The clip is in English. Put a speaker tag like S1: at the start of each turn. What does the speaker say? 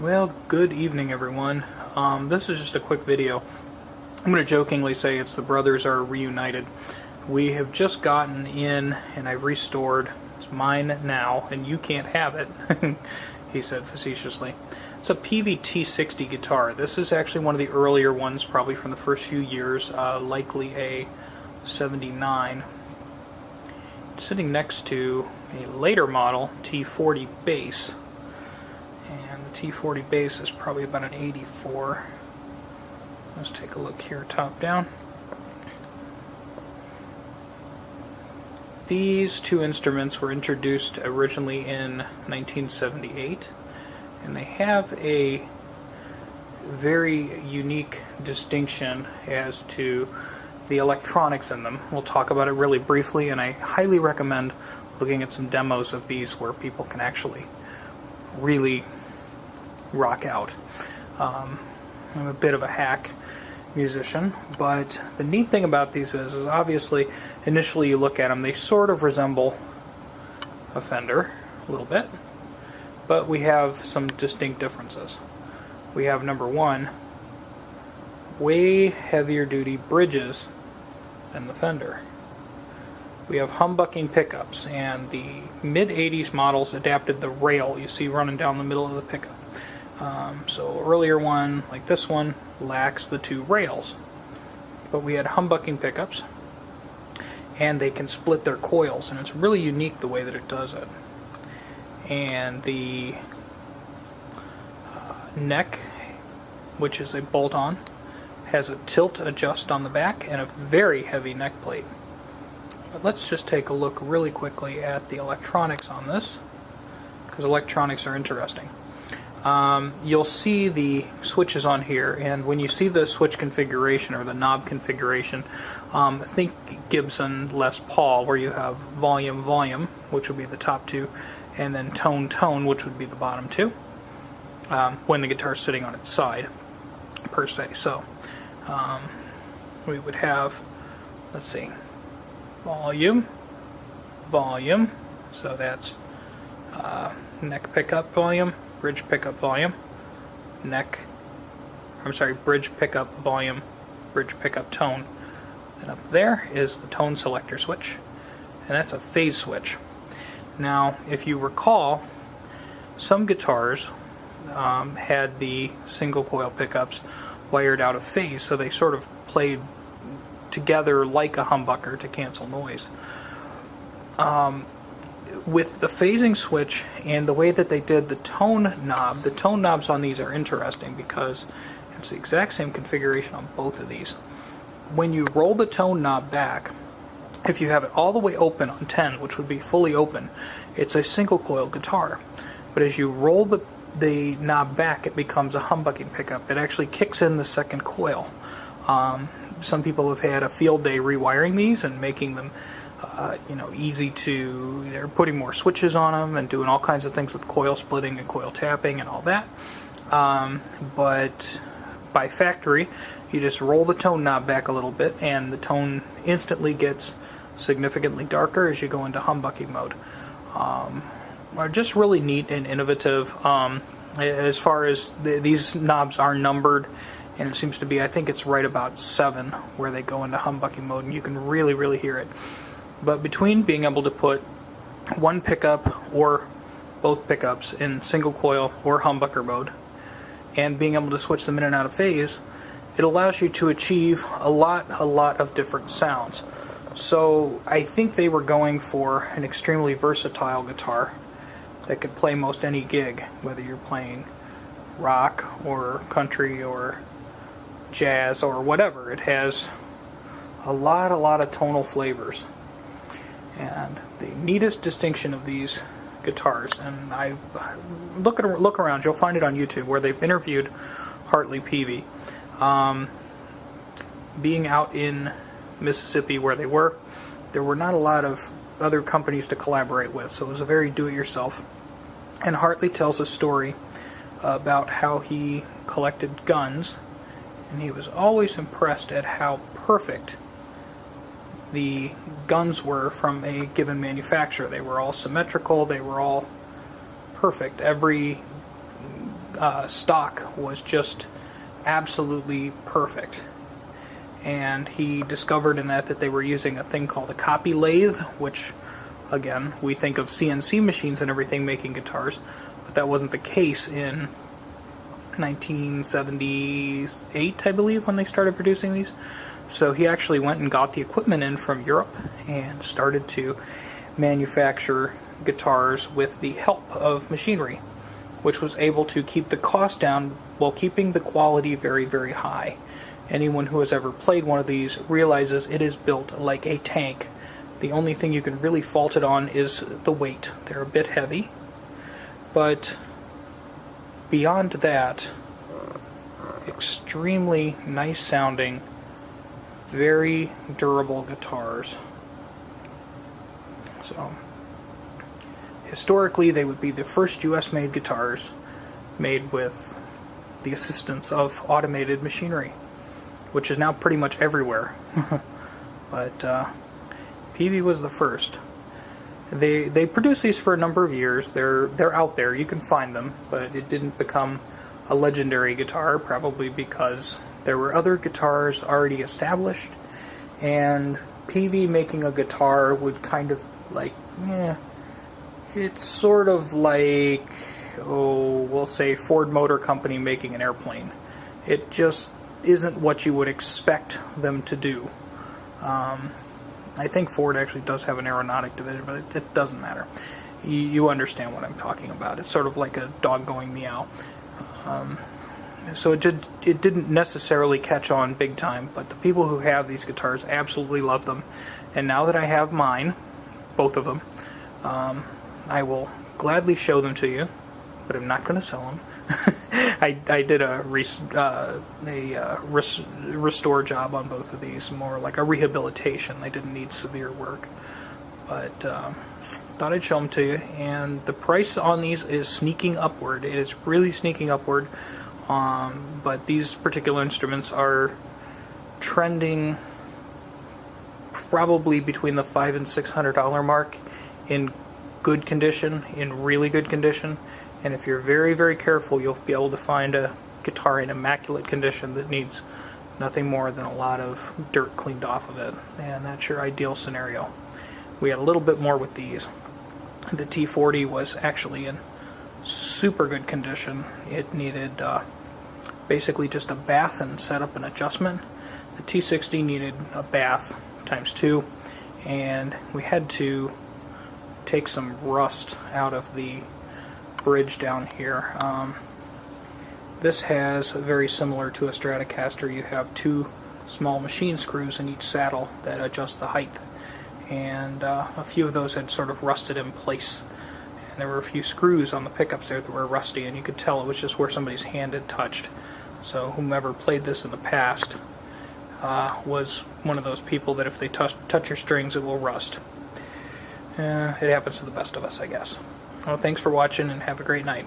S1: Well, good evening, everyone. This is just a quick video. I'm going to jokingly say it's the brothers are reunited. We have just gotten in, and I've restored. It's mine now, and you can't have it, he said facetiously. It's a Peavey T-60 guitar. This is actually one of the earlier ones, probably from the first few years, likely a 79. Sitting next to a later model T-40 bass. And the T-40 bass is probably about an 84. Let's take a look here, top down. These two instruments were introduced originally in 1978, and they have a very unique distinction as to the electronics in them. We'll talk about it really briefly, and I highly recommend looking at some demos of these where people can actually really rock out. I'm a bit of a hack musician, but the neat thing about these is obviously initially you look at them, they sort of resemble a Fender a little bit, but we have some distinct differences. We have, number one, way heavier duty bridges than the Fender. We have humbucking pickups, and the mid-80s models adapted the rail you see running down the middle of the pickup. So earlier one, like this one, lacks the two rails. But we had humbucking pickups, and they can split their coils, and it's really unique the way that it does it. And the neck, which is a bolt-on, has a tilt adjust on the back and a very heavy neck plate. But let's just take a look really quickly at the electronics on this, because electronics are interesting. You'll see the switches on here, and when you see the switch configuration or the knob configuration, think Gibson Les Paul, where you have volume, volume, which would be the top two, and then tone, tone, which would be the bottom two, when the guitar is sitting on its side, per se. So we would have, let's see, volume, volume, so that's neck pickup volume, bridge pickup volume, bridge pickup volume, bridge pickup tone. And up there is the tone selector switch, and that's a phase switch. Now, if you recall, some guitars had the single coil pickups wired out of phase, so they sort of played together like a humbucker to cancel noise. With the phasing switch and the way that they did the tone knobs on these are interesting because it's the exact same configuration on both of these. When you roll the tone knob back, if you have it all the way open on 10, which would be fully open, it's a single coil guitar. But as you roll the knob back, it becomes a humbucking pickup. It actually kicks in the second coil. Some people have had a field day rewiring these and making them easy to, they're putting more switches on them and doing all kinds of things with coil splitting and coil tapping and all that. But by factory, you just roll the tone knob back a little bit and the tone instantly gets significantly darker as you go into humbucking mode. Are just really neat and innovative. As far as these knobs are numbered, and it seems to be, I think it's right about 7 where they go into humbucking mode, and you can really, really hear it. But between being able to put one pickup or both pickups in single coil or humbucker mode and being able to switch them in and out of phase, it allows you to achieve a lot of different sounds. So I think they were going for an extremely versatile guitar that could play most any gig, whether you're playing rock or country or jazz or whatever. It has a lot of tonal flavors. And the neatest distinction of these guitars, and I look around, you'll find it on YouTube, where they've interviewed Hartley Peavey. Being out in Mississippi where they were, there were not a lot of other companies to collaborate with, so it was a very do-it-yourself. And Hartley tells a story about how he collected guns, and he was always impressed at how perfect the guns were from a given manufacturer. They were all symmetrical, they were all perfect. Every stock was just absolutely perfect. And he discovered in that they were using a thing called a copy lathe, which, again, we think of CNC machines and everything making guitars, but that wasn't the case in 1978, I believe, when they started producing these. So he actually went and got the equipment in from Europe and started to manufacture guitars with the help of machinery, which was able to keep the cost down while keeping the quality very, very high. Anyone who has ever played one of these realizes it is built like a tank. The only thing you can really fault it on is the weight. They're a bit heavy, but beyond that, extremely nice sounding, very durable guitars. So, historically, they would be the first US-made guitars made with the assistance of automated machinery, which is now pretty much everywhere. But Peavey was the first. They produced these for a number of years. They're out there. You can find them, but it didn't become a legendary guitar, probably because there were other guitars already established, and Peavey making a guitar would kind of it's sort of like, we'll say Ford Motor Company making an airplane. It just isn't what you would expect them to do. I think Ford actually does have an aeronautic division, but it doesn't matter. You understand what I'm talking about. It's sort of like a dog going meow. So it didn't necessarily catch on big time, but the people who have these guitars absolutely love them. And now that I have mine, both of them, I will gladly show them to you, but I'm not going to sell them. I did a restore job on both of these, more like a rehabilitation. They didn't need severe work, but thought I'd show them to you. And the price on these is sneaking upward. It is really sneaking upward. But these particular instruments are trending probably between the $500 and $600 mark in good condition, in really good condition. And if you're very, very careful, you'll be able to find a guitar in immaculate condition that needs nothing more than a lot of dirt cleaned off of it. And that's your ideal scenario. We had a little bit more with these. The T-40 was actually in super good condition. It needed basically just a bath and setup and adjustment. The T-60 needed a bath ×2, and we had to take some rust out of the bridge down here. This has, very similar to a Stratocaster, you have 2 small machine screws in each saddle that adjust the height, and a few of those had sort of rusted in place. And there were a few screws on the pickups there that were rusty, and you could tell it was just where somebody's hand had touched. So whomever played this in the past was one of those people that if they touch your strings, it will rust. It happens to the best of us, I guess. Well, thanks for watching, and have a great night.